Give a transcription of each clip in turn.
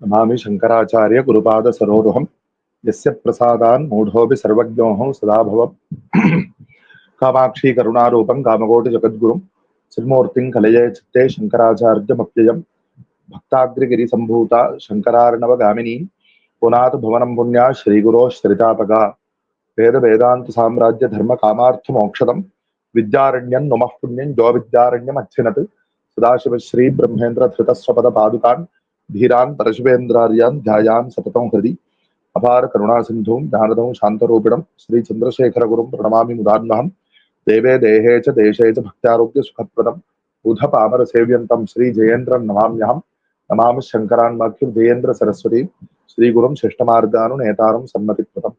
नमामि शंकराचार्य गुरुपाद सरोरुहम यस्य प्रसादान् मूढोऽपि सर्वज्ञोऽहं सदा भव कामाक्षी करुणारूपं कामकोटि जगद्गुरुं श्रीमूर्तिं कलये चित्ते शंकराचार्यमप्ययं भक्ताग्रगिरिसम्भूता शंकरार्णवगामिनी पुनाथ भुवनं पुण्या श्रीगुरो श्रितापगा वेद वेदांत साम्राज्य धर्म कामार्थ मोक्षदं विद्यारण्यं नुमः पुण्यं जो विद्यारण्यमच्छिनत् सदाशिव श्री ब्रह्मेन्द्र धृतस्वपद पादुकान् धीरान् परशुवेन्द्रार्यान् ध्यायान् सततं हृदि अपार करुणा सिंधुं ज्ञानदं शांतरूपिणं श्री चंद्रशेखर गुरुं प्रणमामि मुदान्वहं देवे देहे च देशे च भक्त्यारोग्य सुखप्रदं बुध पामर सेव्यन्तं श्री जयेन्द्रं नमाम्यहं नमामि शंकरान्माख्य जयेन्द्र सरस्वती श्री गुरुं शिष्टमार्गानुनेतारं सन्मतिकृतं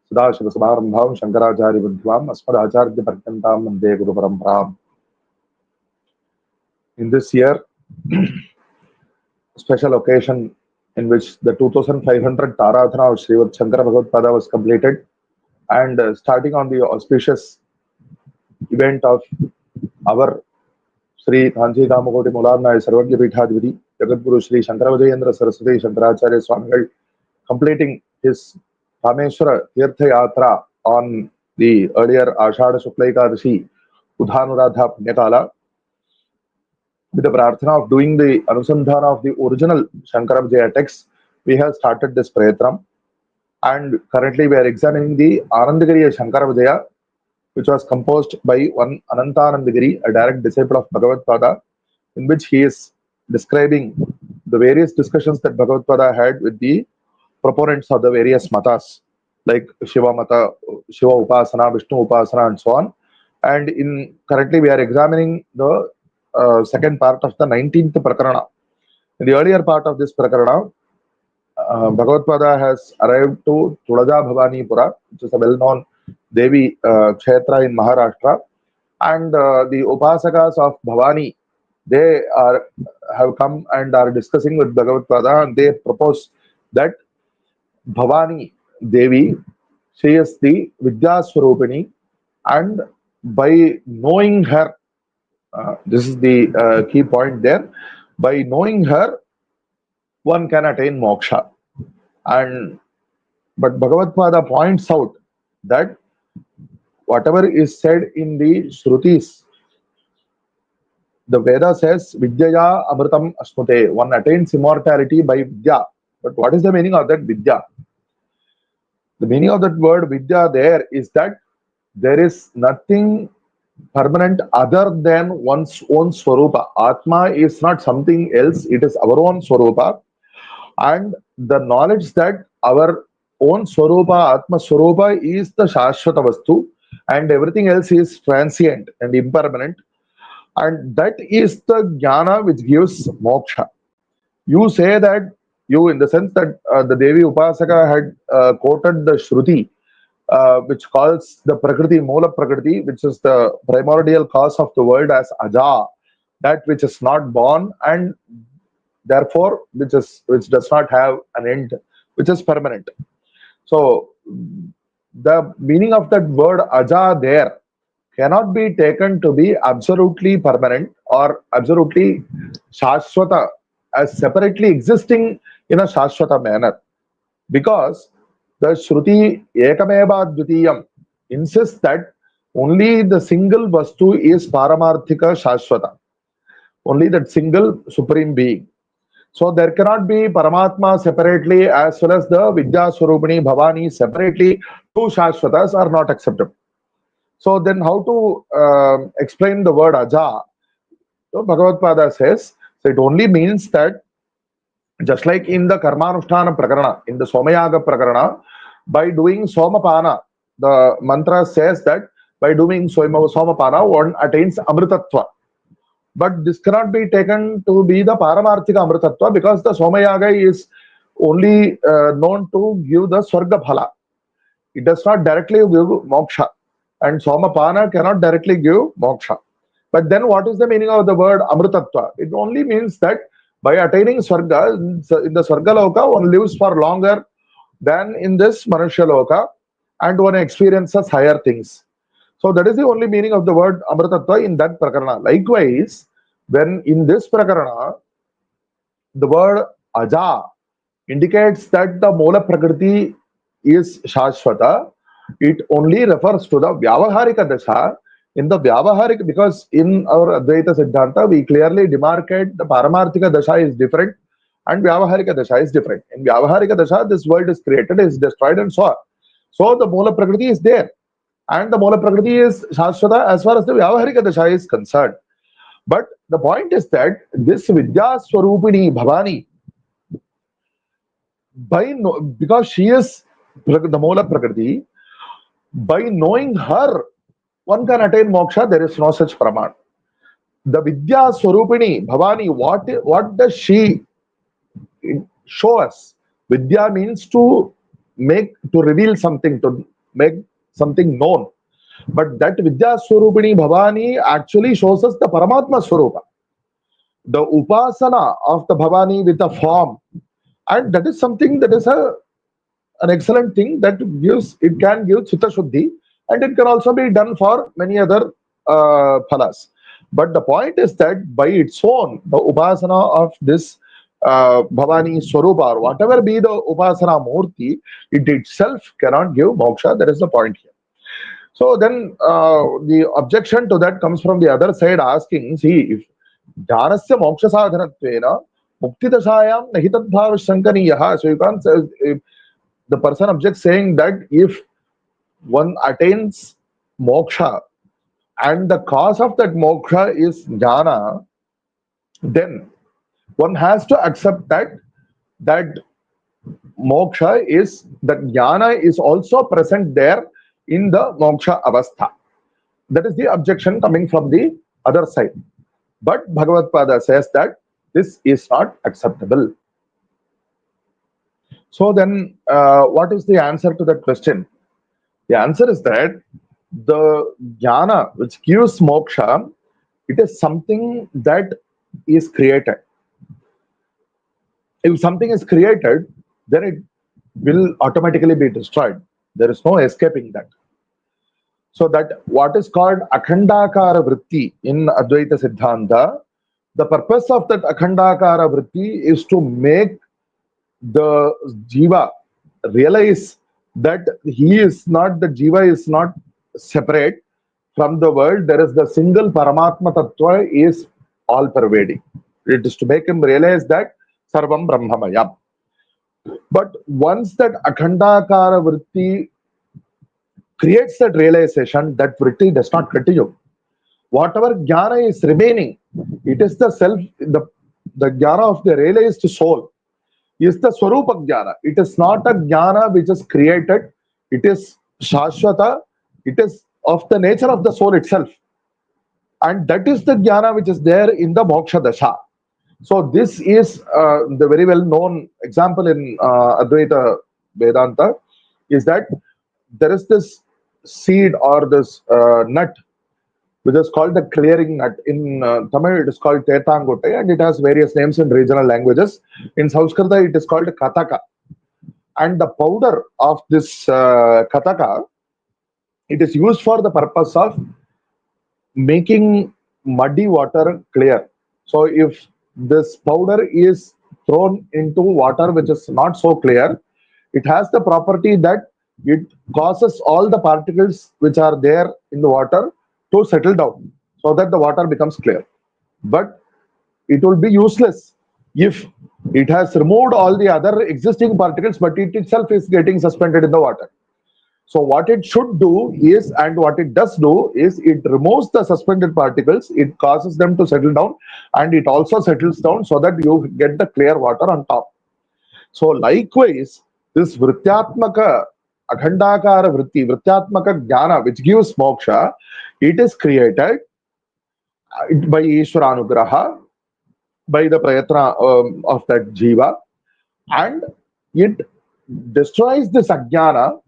सदाशिवसमारम्भां शंकराचार्यमध्यमाम् अस्मदाचार्यपर्यन्तां वन्दे गुरुपरम्पराम्. In this year, special occasion in which the 2500th Aradhana of Shri Shankara Bhagavatpāda was completed, and starting on the auspicious event of our Shri Kanchi Kamakoti Mularnaya Sarvagya Pīఠādhipati Jagadguru Shri Shankara Vijayam Saraswati Shankaracharya Swamigal completing his Rameshwara Tirtha Yatra on the earlier Ashada Shukla Ekadashi Udhanuradha Punyakala, with the prarthana of doing the anusandhana of the original Shankara Vijaya text, we have started this prayatram, and currently we are examining the Anandagiriya Shankara Vijaya, which was composed by one Anandagiri, a direct disciple of Bhagavatpāda, in which he is describing the various discussions that Bhagavatpāda had with the proponents of the various matas, like Shiva Mata, Shiva Upasana, Vishnu Upasana, and so on. And currently we are examining the second part of the 19th Prakarana. In the earlier part of this Prakarana, Bhagavatpāda has arrived to Tulaja Bhavanipura, which is a well-known Devi Kshetra in Maharashtra, and the Upasakas of Bhavani, they have come and are discussing with Bhagavatpāda, and they propose that Bhavani Devi, she is the Vidya Swarupini, and by knowing her, this is the key point there. By knowing her, one can attain moksha. But Bhagavatpāda points out that whatever is said in the Shrutis, the Veda says, Vidyaya Amritam Asmute, one attains immortality by Vidya. But what is the meaning of that Vidya? The meaning of that word Vidya there is that there is nothing permanent other than one's own Swarupa. Atma is not something else, it is our own Swarupa. And the knowledge that our own Swarupa, Atma Swarupa, is the Shashvata Vastu, and everything else is transient and impermanent. And that is the jnana which gives moksha. You say that, you, in the sense that the Devi Upasaka had quoted the Shruti, which calls the Prakriti, Moola Prakriti, which is the primordial cause of the world, as Aja, that which is not born, and therefore which does not have an end, which is permanent. So the meaning of that word Aja there cannot be taken to be absolutely permanent or absolutely Shashwata, as separately existing in a Shashwata manner, because the Shruti Ekameva Dvitiyam insists that only the single Vastu is Paramarthika Shashwata, only that single Supreme Being. So there cannot be Paramatma separately, as well as the Vidya Swarupini Bhavani separately. Two Shashwatas are not acceptable. So then how to explain the word Aja? So Bhagavatpāda says, so it only means that just like in the Karmanushtana Prakarana, in the Somayaga Prakarana, by doing Somapana, the mantra says that by doing Somapana, one attains Amritatva. But this cannot be taken to be the Paramarthika Amritatva, because the Somayaga is only known to give the Swarga Phala. It does not directly give moksha. And Somapana cannot directly give moksha. But then what is the meaning of the word Amritatva? It only means that by attaining Swarga, in the Swarga Loka, one lives for longer than in this Manusya Loka, and one experiences higher things. So that is the only meaning of the word Amritatva in that Prakarana. Likewise, when in this Prakarana, the word Aja indicates that the Moola Prakriti is Shashvata. It only refers to the Vyavaharika Dasha. In the Vyavaharika, because in our Advaita Siddhanta, we clearly demarcate the Paramarthika Dasha is different and Vyavaharika Dasha is different. In Vyavaharika Dasha, this world is created, is destroyed, and so on. So the Moola Prakriti is there. And the Moola Prakriti is Shashvata as far as the Vyavaharika Dasha is concerned. But the point is that this Vidya Swarupini Bhavani, because she is the Moola Prakriti, by knowing her, one can attain moksha. There is no such praman. The Vidya Swarupini Bhavani, what does she show us? Vidya means to reveal something, to make something known. But that Vidya Swarupini Bhavani actually shows us the Paramatma Swarupa, the Upasana of the Bhavani with a form. And that is something that is an excellent thing that can give Chitta Shuddhi, and it can also be done for many other phalas. But the point is that by its own, the Upasana of this Bhavani Swarupa, or whatever be the Upasana Murti, it itself cannot give moksha. That is the point here. So then the objection to that comes from the other side, asking, see, if Jnanasya moksha sadhanatvena muktidashayam nahitadbhava shankaniyaha. So you can't say, if the person objects saying that if one attains moksha and the cause of that moksha is jnana, then one has to accept that moksha is, that jnana is also present there in the moksha avastha. That is the objection coming from the other side. But Bhagavatpāda says that this is not acceptable. So then, what is the answer to that question? The answer is that the jnana which gives moksha, it is something that is created. If something is created, then it will automatically be destroyed. There is no escaping that. So that what is called akhandakara vritti in Advaita Siddhanta, the purpose of that akhandakara vritti is to make the jiva realize that he is not, the jiva is not separate from the world. There is the single Paramatma Tattva is all pervading. It is to make him realize that Sarvam Brahmamayam. But once that akhandakara vritti creates that realization, that vritti does not continue. Whatever jnana is remaining, it is the self, the jnana of the realized soul is the swarupa jnana. It is not a jnana which is created. It is shashvata. It is of the nature of the soul itself. And that is the jnana which is there in the moksha dasha. So this is the very well known example in Advaita Vedanta, is that there is this seed or this nut which is called the clearing nut. In Tamil it is called Tetangote, and it has various names in regional languages. In Sanskrit it is called Kataka. And the powder of this Kataka, it is used for the purpose of making muddy water clear. So if this powder is thrown into water which is not so clear, it has the property that it causes all the particles which are there in the water to settle down so that the water becomes clear. But it will be useless if it has removed all the other existing particles, but it itself is getting suspended in the water. So what it should do is, and what it does do is, it removes the suspended particles, it causes them to settle down, and it also settles down so that you get the clear water on top. So likewise, this vrityatmaka akhandakara vritti, vrityatmaka jnana, which gives moksha, it is created by Ishvaranugraha, by the prayatna of that jiva, and it destroys this ajnana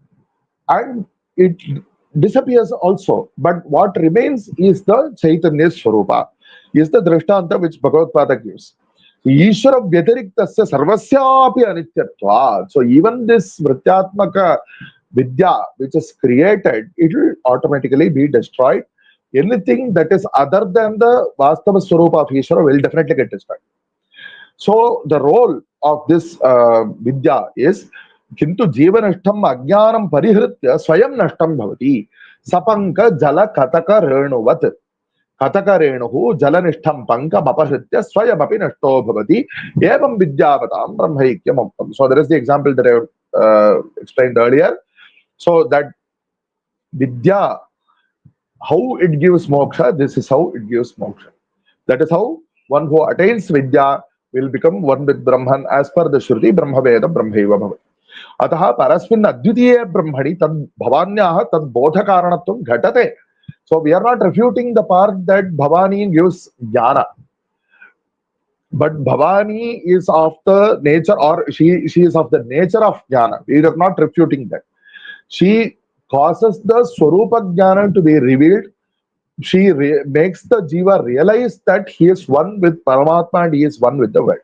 and it disappears also. But what remains is the Chaitanya Swarupa, is the Drishtanta which Bhagavatpāda gives. Ishvara Vyatiriktasya Sarvasyapi Anityatvat. So even this Vrityatmaka Vidya which is created, it will automatically be destroyed. Anything that is other than the Vastava Swarupa of Ishvara will definitely get destroyed. So the role of this vidya is kintu jivanashtam ajnanam parihritya swayam nashtam bhavati sapanka jala kataka renuvat kataka renuhu jalanishtam panka apahritya swayamapi nashto bhavati evam vidyavatam brahmaikyam uktam. So there is the example that I explained earlier. So that vidya, how it gives moksha, this is how it gives moksha. That is how one who attains vidya will become one with Brahman as per the Shruti Brahma Veda Brahmaiva Bhavati. Ataha parasmin advitiye brahmani tad bhavanyaha tad bodha karanatvam ghatate. So we are not refuting the part that Bhavani gives jnana. But Bhavani is of the nature, or she is of the nature of jnana. We are not refuting that. She causes the Swarupa Jnana to be revealed. She makes the Jiva realize that he is one with Paramatma and he is one with the world.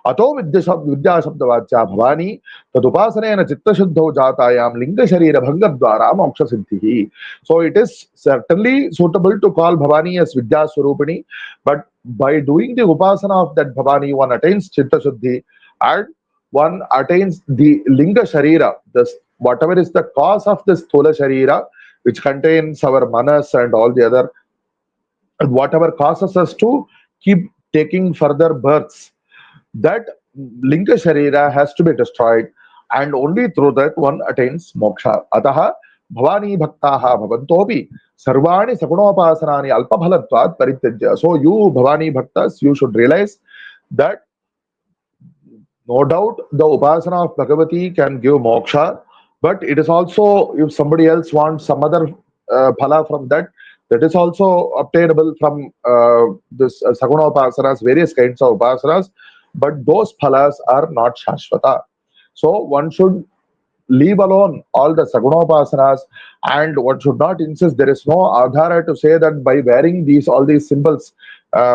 Ato vidya shabdavachya bhavani tadupasanena chitta shuddho jatayam linga sharira bhanga dwara moksha siddhihi. So it is certainly suitable to call Bhavani as Vidya Swarupini, but by doing the upasana of that Bhavani, one attains chitta shuddhi and one attains the linga sharira, whatever is the cause of this sthula sharira, which contains our manas and all the other, whatever causes us to keep taking further births, that linga sharira has to be destroyed, and only through that one attains moksha. Ataha bhavani bhaktaha bhavantopi sarvani sagunopasanani alpabhalatvat parityajya. So you Bhavani bhaktas, you should realize that no doubt the upasana of Bhagavati can give moksha, but it is also, if somebody else wants some other phala from that, that is also obtainable from this Saguna upasanas, various kinds of upasanas, but those phalas are not shashvata. So one should leave alone all the Sagunopasanas, and one should not insist. There is no adhara to say that by wearing all these symbols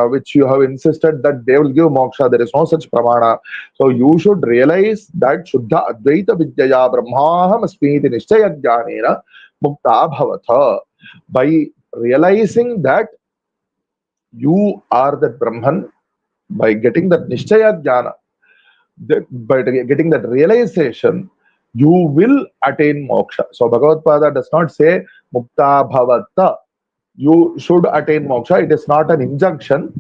which you have insisted that they will give moksha. There is no such pramana. So you should realize that Shuddha Advaita Vidyaya Brahmaham Asmiti Nishchaya Jnanena Mukta Bhavatha. By realizing that you are the Brahman, by getting that Nishchaya Jnana, by getting that realization, you will attain moksha. So Bhagavatpāda does not say Mukta Bhavata, you should attain moksha. It is not an injunction.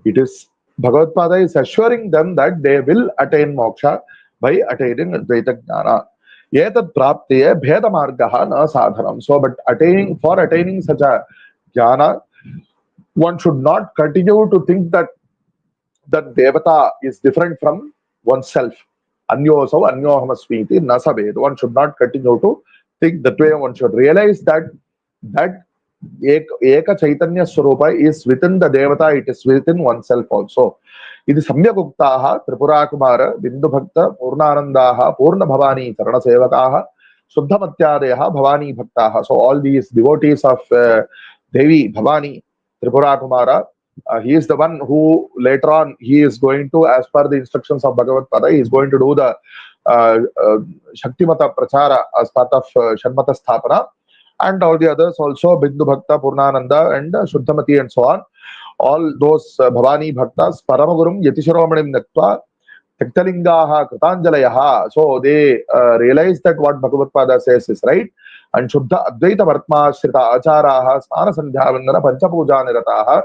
It is Bhagavatpāda is assuring them that they will attain moksha by attaining Advaita Jnana. Etat praptiye bheda margaha na sadhanam. So, but for attaining such a jnana, one should not continue to think that devata is different from oneself. Anyosau anyohamasmiti nasabed. One should not continue to think that way. One should realize that Eka Chaitanya Swarupa is within the devata, it is within oneself also. Iti samyak uktaha Tripura Kumara Bindu Bhakta Purnanandaha Purna Bhavani Charana Sevakaha Shuddhamatyadeha Bhavani Bhaktaha. So all these devotees of Devi Bhavani Tripura Kumara, he is the one who later on he is going to, as per the instructions of Bhagavatpāda, he is going to do the Shaktimata Prachara as part of Sharmata Sthapana, and all the others also, Bindu Bhakta, Purnananda and Shuddhamati and so on. All those Bhavani Bhaktas, Paramagurum Yatisharomanim Naktva Taktalingaha Kritanjalayaha. So they realize that what Bhagavatpāda says is right. And Shuddha Advaita Vartma Shrita Acharaha Snana Sandhya Vandana Panchapuja Nirataha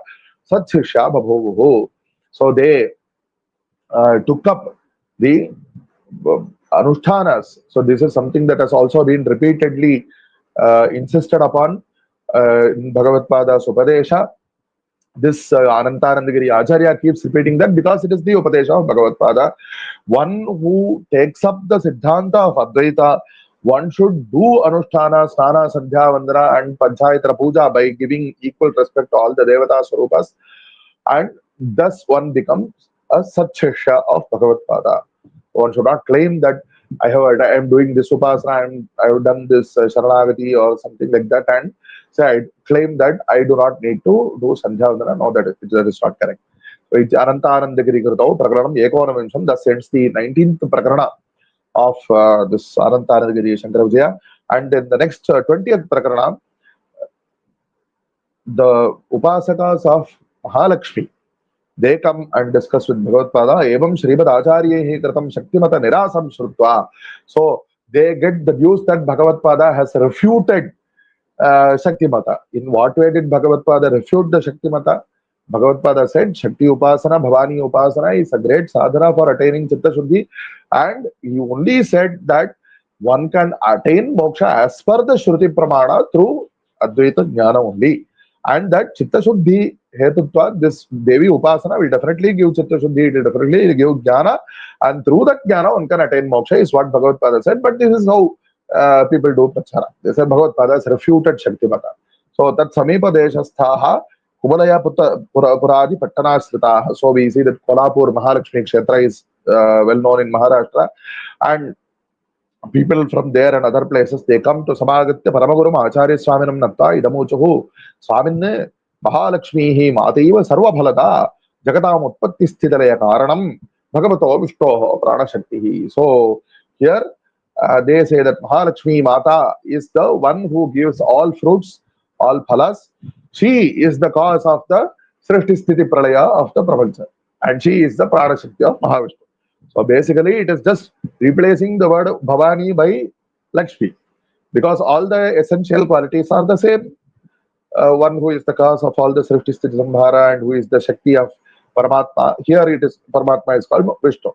Satshishya Babhuvuhu. So they took up the Anushtanas. So this is something that has also been repeatedly insisted upon in Bhagavatpāda's Upadesha. This Anandagiriya Acharya keeps repeating that because it is the Upadesha of Bhagavatpāda. One who takes up the Siddhanta of Advaita, one should do Anushtana, Snana, Sandhya, Vandana and Panchayatra Puja by giving equal respect to all the Devata Swarupas, and thus one becomes a Satshishya of Bhagavatpāda. One should not claim that I am doing this upasana and I have done this Sharanagati or something like that, and say I claim that I do not need to do Sandhya Vandana. No, that is not correct. So it's Anandagiri Krutau Prakaranam Ekonavinsham. Thus ends the 19th Prakarana of this Anandagiri Shankara Vijayam. And in the next 20th Prakarana, the Upasakas of Mahalakshmi, they come and discuss with Bhagavatpada, evam Srimad Acharyehi kritam Shaktimata nirasam shrutva. So they get the views that Bhagavatpada has refuted Shaktimata. In what way did Bhagavatpada refute the Shaktimata? Bhagavatpada said, Shakti Upasana, Bhavani Upasana is a great sadhana for attaining Chitta Shuddhi, and he only said that one can attain moksha as per the Shruti Pramana through Advaita Jnana only. And that Chitta Shuddhi Hetutva, this Devi Upasana will definitely give Chitta Shuddhi, it will definitely give Jnana, and through that Jnana one can attain moksha, is what Bhagavatpada said. But this is how people do prachara. They say Bhagavatpada has refuted Shaktimata. So that Samipa Deshasthaha Kumalaya Puradi Pattanasritaha. So we see that Kolhapur Mahalakshmi Kshetra is well known in Maharashtra, and people from there and other places, they come to Samagatya Paramagurum Acharya Swaminam Natta Idamuchahu Swamin Mahalakshmi Mataiva Sarva Bhalada Jagatam Utpatti Sthidalaya Karanam Bhagavato Vishtoho Prana Shakti. So here they say that Mahalakshmi Mata is the one who gives all fruits, all phalas. She is the cause of the Srishti Sthiti Pralaya of the Prapancha, and she is the Prana Shakti of Mahavishnu. So basically, it is just replacing the word Bhavani by Lakshmi, because all the essential qualities are the same. One who is the cause of all the Srishti Sthiti Samhara and who is the Shakti of Paramatma. Here it is, Paramatma is called Vishnu.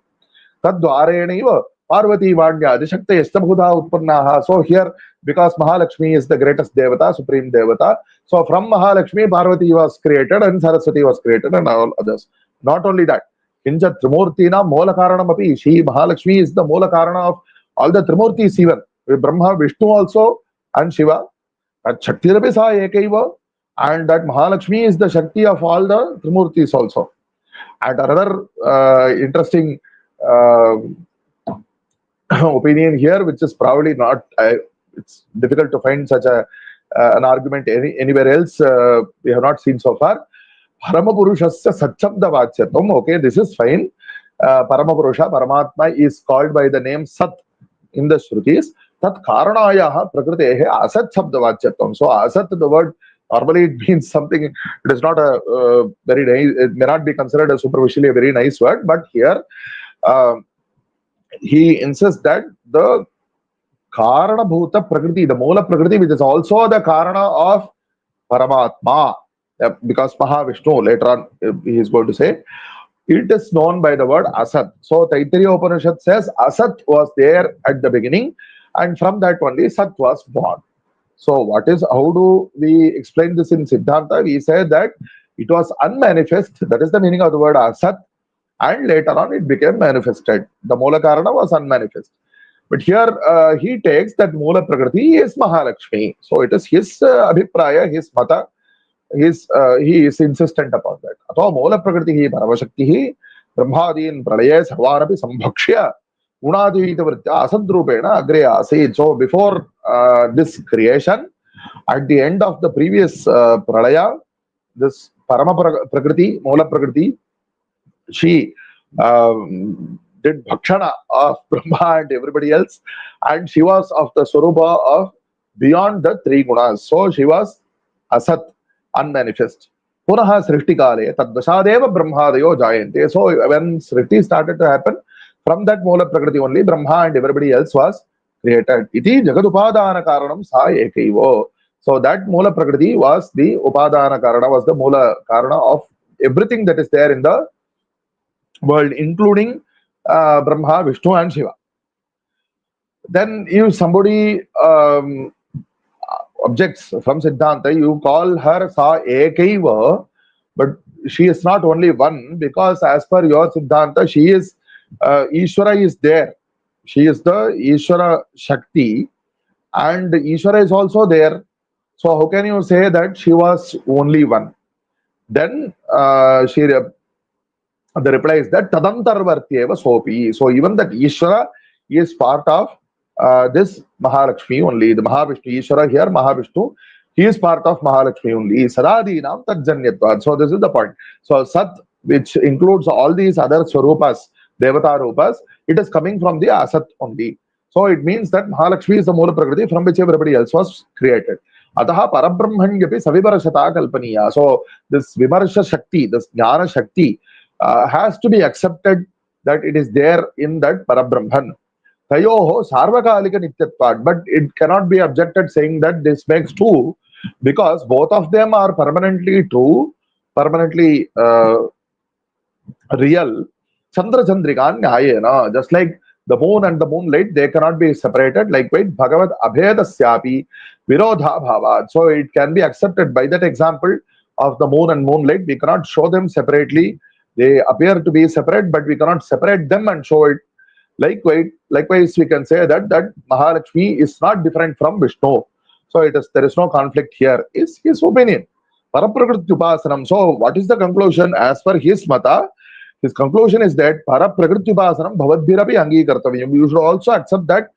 Tadvarenaiva Parvati Vanya Adishakta Yastabhuda Utpannaha. So here, because Mahalakshmi is the greatest Devata, supreme Devata, so from Mahalakshmi, Parvati was created and Saraswati was created and all others. Not only that, Kinja Trimurtina Mola Karanam Api. She, Mahalakshmi, is the Mola Karana of all the Trimurtis even. With Brahma, Vishnu also, and Shiva. And Shakti Rapi Sa Ekaiva. And that Mahalakshmi is the Shakti of all the Trimurtis also. And another interesting opinion here, which is probably not, it's difficult to find such an argument anywhere else. We have not seen so far. Paramapurushasya Satchabda Vachyatvam. Okay, this is fine. Paramapurusha, Paramatma is called by the name Sat in the Shrutis. Tat Karanayaha Prakritehe Asat Shabda Vachyatvam. So Asat, the word, normally it means something, it is not a very nice, it may not be considered a superficially a very nice word, but here he insists that the Karana Bhuta Prakriti, the Mola Prakriti, which is also the Karana of Paramatma, because Mahavishnu, later on he is going to say, it is known by the word Asat. So Taittiriya Upanishad says Asat was there at the beginning, and from that only Sat was born. So how do we explain this in Siddhanta? We say that it was unmanifest, that is the meaning of the word Asat, and later on it became manifested. The Mola Karana was unmanifest. But here he takes that Mola Prakriti is Mahalakshmi. So it is his Abhipraya, his Mata. He is insistent upon that. Atho Mola Prakriti Paravashakti Brahmadin Pralaye Sarvarapi Sambhakshya Unadivita Vritya Asadrupena Agre Asid. So before this creation, at the end of the previous Pralaya, this Parama Prakriti, Mola Prakriti, she did bhakshana of Brahma and everybody else, and she was of the Swarupa of beyond the three gunas. So she was Asat, unmanifest. Punaha Srishti Kale, Tadvashadeva Brahmadayo Jayante. So when Srishti started to happen, from that Mola Prakriti only, Brahma and everybody else was created. Iti Jagadupadana Karanam Sa Ekaivo. So that Mola Prakriti was the Upadana Karana, was the Mola Karana of everything that is there in the world, including Brahma, Vishnu and Shiva. Then if somebody objects from Siddhanta, you call her Sa Ekaiva, but she is not only one, because as per your Siddhanta, she is Ishvara is there. She is the Ishvara Shakti, and Ishvara is also there. So how can you say that she was only one? Then the reply is that Tadantarvartyeva Sopi. So even that Ishvara is part of this Mahalakshmi only. The Mahavishnu, Ishvara here, Mahavishnu, he is part of Mahalakshmi only. Sadadinam Tajjanyatvad. So this is the point. So Sat, which includes all these other Swarupas, Devata Rupas, it is coming from the Asat only. So it means that Mahalakshmi is the Mola Prakriti from which everybody else was created. Ataha parabrahmanyapi savimarshata kalpaniya. So this vimarsha shakti, this jnana shakti has to be accepted that it is there in that parabrahman. Tayoho sarvakalika nityatvat, but it cannot be objected saying that this makes two, because both of them are permanently true, permanently real. Chandra Chandrikan Nyayena, just like the moon and the moonlight, they cannot be separated. Likewise, Bhagavat Abhedasyapi Virodha Bhavat. So it can be accepted by that example of the moon and moonlight. We cannot show them separately. They appear to be separate, but we cannot separate them and show it. Likewise, we can say that Mahalakshmi is not different from Vishnu. So there is no conflict here, is his opinion. Paraprakritupasanam. So what is the conclusion as per his mata? His conclusion is that Paraprakritupasanam bhavadbhirapi angikartavayam. You should also accept that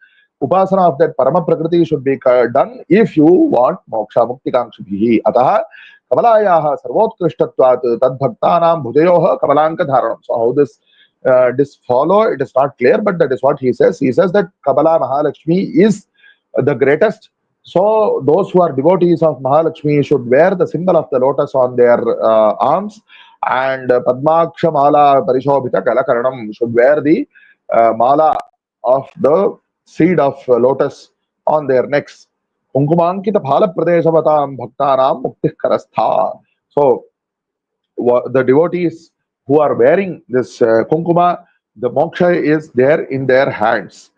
upasana of that Parama Prakriti should be done if you want moksha mukti kankshibhihi. Ataha Kamalayaha sarvotkrishtvatvat tadbhaktanam bhujayoha kamalanka dharanam. So how this follow, it is not clear, but that is what he says. He says that Kamala Mahalakshmi is the greatest. So those who are devotees of Mahalakshmi should wear the symbol of the lotus on their arms, and Padmaksha Mala Parishobhita Kalakaranam should wear the mala of the seed of lotus on their necks. Kunkumankita Phala Pradeshavatam Bhaktanam Muktih Karastha. So the devotees who are wearing this kunkuma, the moksha is there in their hands.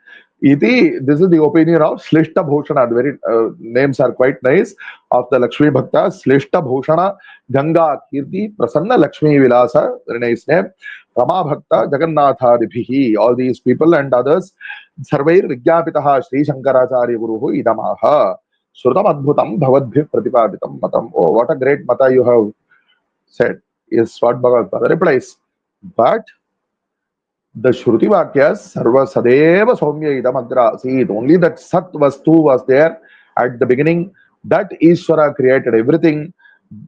This is the opinion of Shlishta Bhushana. The very names are quite nice of the Lakshmi Bhakta. Shlishta Bhushana, Ganga Kirti, Prasanna Lakshmi Vilasa, very nice name. Rama Bhakta, Jagannatha Dibhihi, all these people and others. Sarvair Vigyapitaha Shri Shankaracharya Guruhu Idamaha. Shrutam Adbhutam Bhavadbhi Pratipaditam Matam. Oh, what a great mata you have said, is what Bhagavatpāda replies. But the Shruti Vakyas, Sarva Sadeva Soumya Idam Agra. See, only that Sat Vastu was there at the beginning. That Ishvara created everything.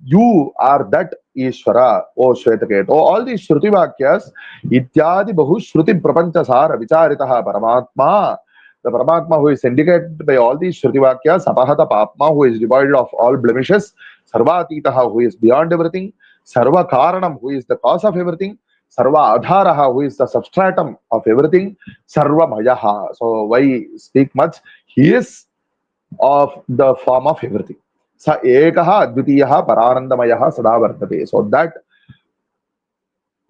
You are that Ishvara, O Shvetaketo. All these Shruti Vakyas, Ityadi Bahu Shruti Prapancha Sara Vicharitaha Paramatma. The Paramatma who is indicated by all these Shruti Vakyas, Apahata Papma, who is devoid of all blemishes, Sarvatitaha, who is beyond everything, Sarva Karanam, who is the cause of everything, Sarva Adharaha, who is the substratum of everything, Sarva Mayaha. So why speak much? He is of the form of everything. Sa Ekaha Advitiyaha Paranandamayaha Sadavartate. So that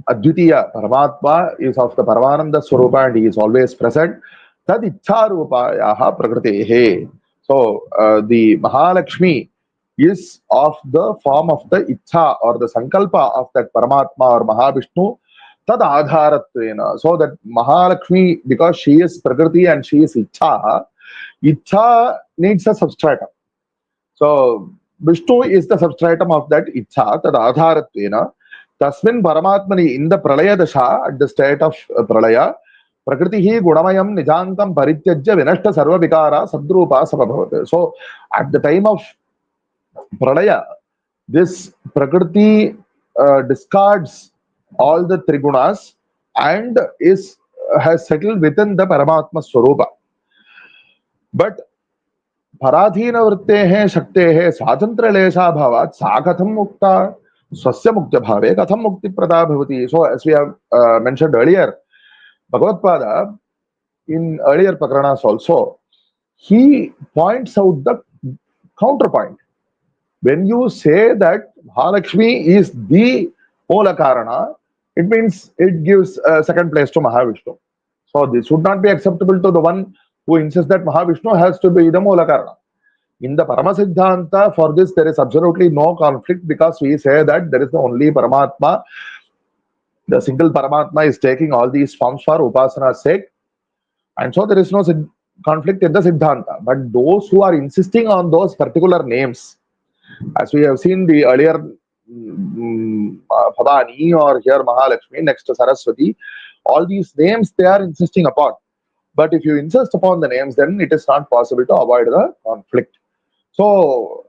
Advitiya Paramatma is of the Paramananda Swarupa and he is always present. Tad Ichcharupayaha Prakritehe. So the Mahalakshmi is of the form of the Ichha or the Sankalpa of that Paramatma or Mahavishnu. Tad Adharatvena. So that Mahalakshmi, because she is Prakriti and she is Ichha, Ichha needs a substratum. So Vishnu is the substratum of that Ichha, Tad Adharatvena. Tasmin Paramatmani, in the Pralaya Dasha, at the state of Pralaya, Prakritihi Gunamayam Nijankam Parityajya Vinashta Sarva Vikara Sadrupa Sabhabhavate. So at the time of Pralaya, this Prakriti discards all the Trigunas and has settled within the Paramatma Swarupa. But Paradhina Vrittehe Shaktehe Swatantra Lesha Bhavat Sa Katham Mukta Swasya Mukta Bhave Katham Mukti Prada Bhavati. So as we have mentioned earlier, Bhagavatpāda in earlier Pakranas also, he points out the counterpoint. When you say that Mahalakshmi is the Mola Karana, it means it gives second place to Mahavishnu. So this would not be acceptable to the one who insists that Mahavishnu has to be the Mola Karana. In the Paramasiddhanta, for this there is absolutely no conflict, because we say that there is the only Paramatma. The single Paramatma is taking all these forms for Upasana's sake. And so there is no conflict in the Siddhanta. But those who are insisting on those particular names, as we have seen the earlier Bhavani or here Mahalakshmi, next to Saraswati, all these names they are insisting upon. But if you insist upon the names, then it is not possible to avoid the conflict. So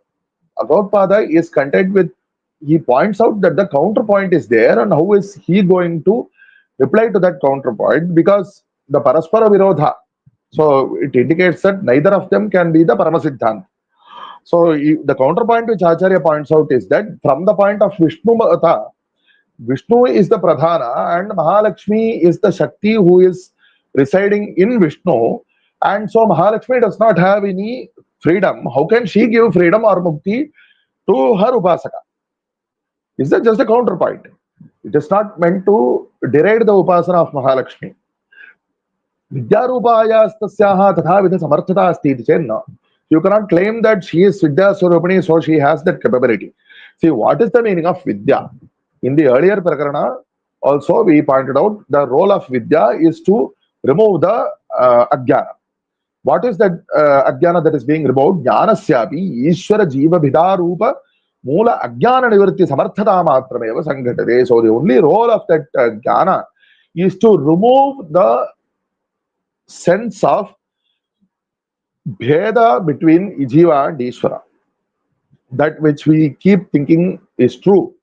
Bhagavatpāda is content with, he points out that the counterpoint is there, and how is he going to reply to that counterpoint, because the Paraspara Virodha, so it indicates that neither of them can be the Paramasiddhanta. So the counterpoint which Acharya points out is that from the point of Vishnu Mata, Vishnu is the Pradhana and Mahalakshmi is the Shakti who is residing in Vishnu. And so Mahalakshmi does not have any freedom. How can she give freedom or mukti to her Upasaka? Is that just a counterpoint? It is not meant to deride the Upasana of Mahalakshmi. Vidyarupayastasyaha tathavidha samarthata asti iti chenna. You cannot claim that she is Vidya Swarupini, so she has that capability. See, what is the meaning of Vidya? In the earlier Prakarana, also we pointed out the role of Vidya is to remove the Ajnana. What is that Ajnana that is being removed? Jnanasyapi Ishvara Jiva Bhidarupa Mula Ajnana Nivritti Samarthata Matrameva Sangatade. So the only role of that Jnana is to remove the sense of Bheda between Jiva and Ishvara. That which we keep thinking is true.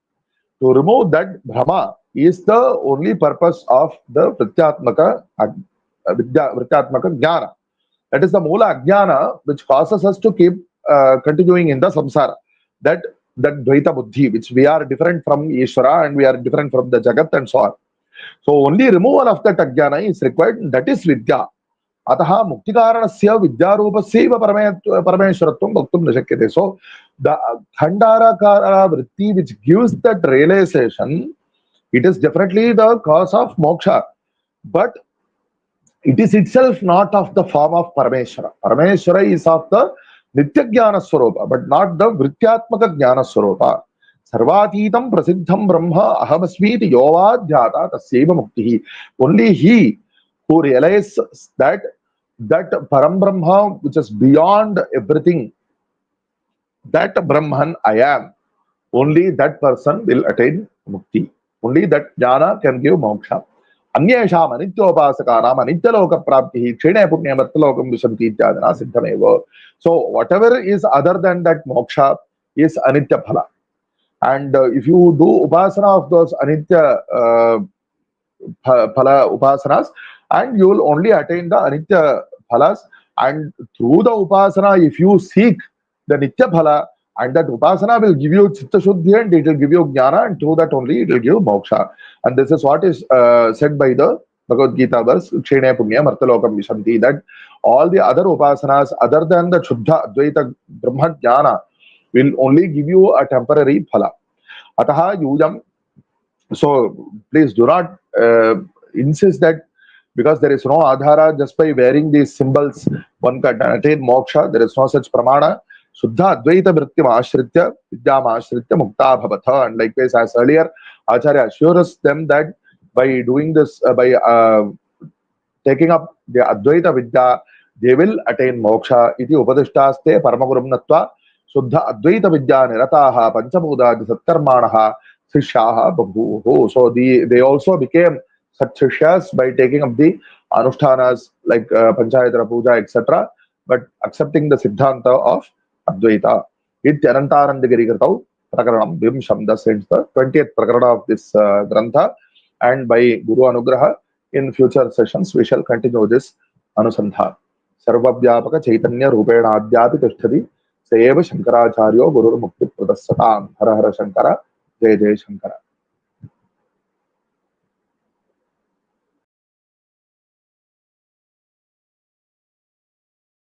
To remove that Brahma is the only purpose of the Vrityatmaka Jnana. That is the Mula Ajnana which causes us to keep continuing in the samsara. That Dvaita Buddhi, which we are different from Ishvara and we are different from the Jagat and so on. So only removal of that Ajnana is required. That is Vidya. Ataha Muktikaranasya Vidyarupasyaiva Parameshwaratvam Bhaktum na shakyate. So the Khandarakara Vritti which gives that realization, it is definitely the cause of moksha. But it is itself not of the form of Parameshwara. Parameshwara is of the Nitya Jnana Swarupa, but not the Vrityatmaka Jnana Swarupa. Sarvatitam Prasiddham Brahma Ahamasmiti Yovadhyata Tasyaiva Muktihi. Only he who realizes that Param Brahma, which is beyond everything, that Brahman I am, only that person will attain mukti. Only that jnana can give moksha. Anyesham anityopasakaram anityaloka praptihi kshine punyam arthalokam vishanti ityadana siddhameva. So whatever is other than that moksha is anitya phala. And if you do upasana of those anitya phala upasanas, and you will only attain the anitya phalas, and through the upasana if you seek the nitya phala, and that upasana will give you chitta shuddhi and it will give you jnana, and through that only it will give moksha. And this is what is said by the Bhagavad Gita verse kshine punyam arthalokam vishanti, that all the other upasanas other than the shuddha advaita brahma jnana will only give you a temporary phala. Ataha yujam. So please do not insist that because there is no adhara, just by wearing these symbols one can attain moksha. There is no such pramana. Shuddha advaita vritti ashritya vidyam ashritya mukta bhavatha. And likewise, as earlier, Acharya assures them that by doing this, by taking up the advaita vidya, they will attain moksha. Iti upadishtaste paramagurum natva shuddha advaita vidya nirataha panchabhudadi satkarmanaha shya babhuho. So they also became such shyas by taking up the anushtanas like panchayatra puja, etc., but accepting the siddhanta of advaita. Anandagiri Kritau Prakaranam Vimsham. Thus ends the 20th Prakarana of this Grantha, and by Guru Anugraha in future sessions we shall continue this Anusandha. Sarvavyapaka Chaitanya Rupena Adhyapi Tishtati Sayeva Shankaracharyo Guru Mukti Pradasatam. Hara Hara Shankara, Jai Jai Shankara.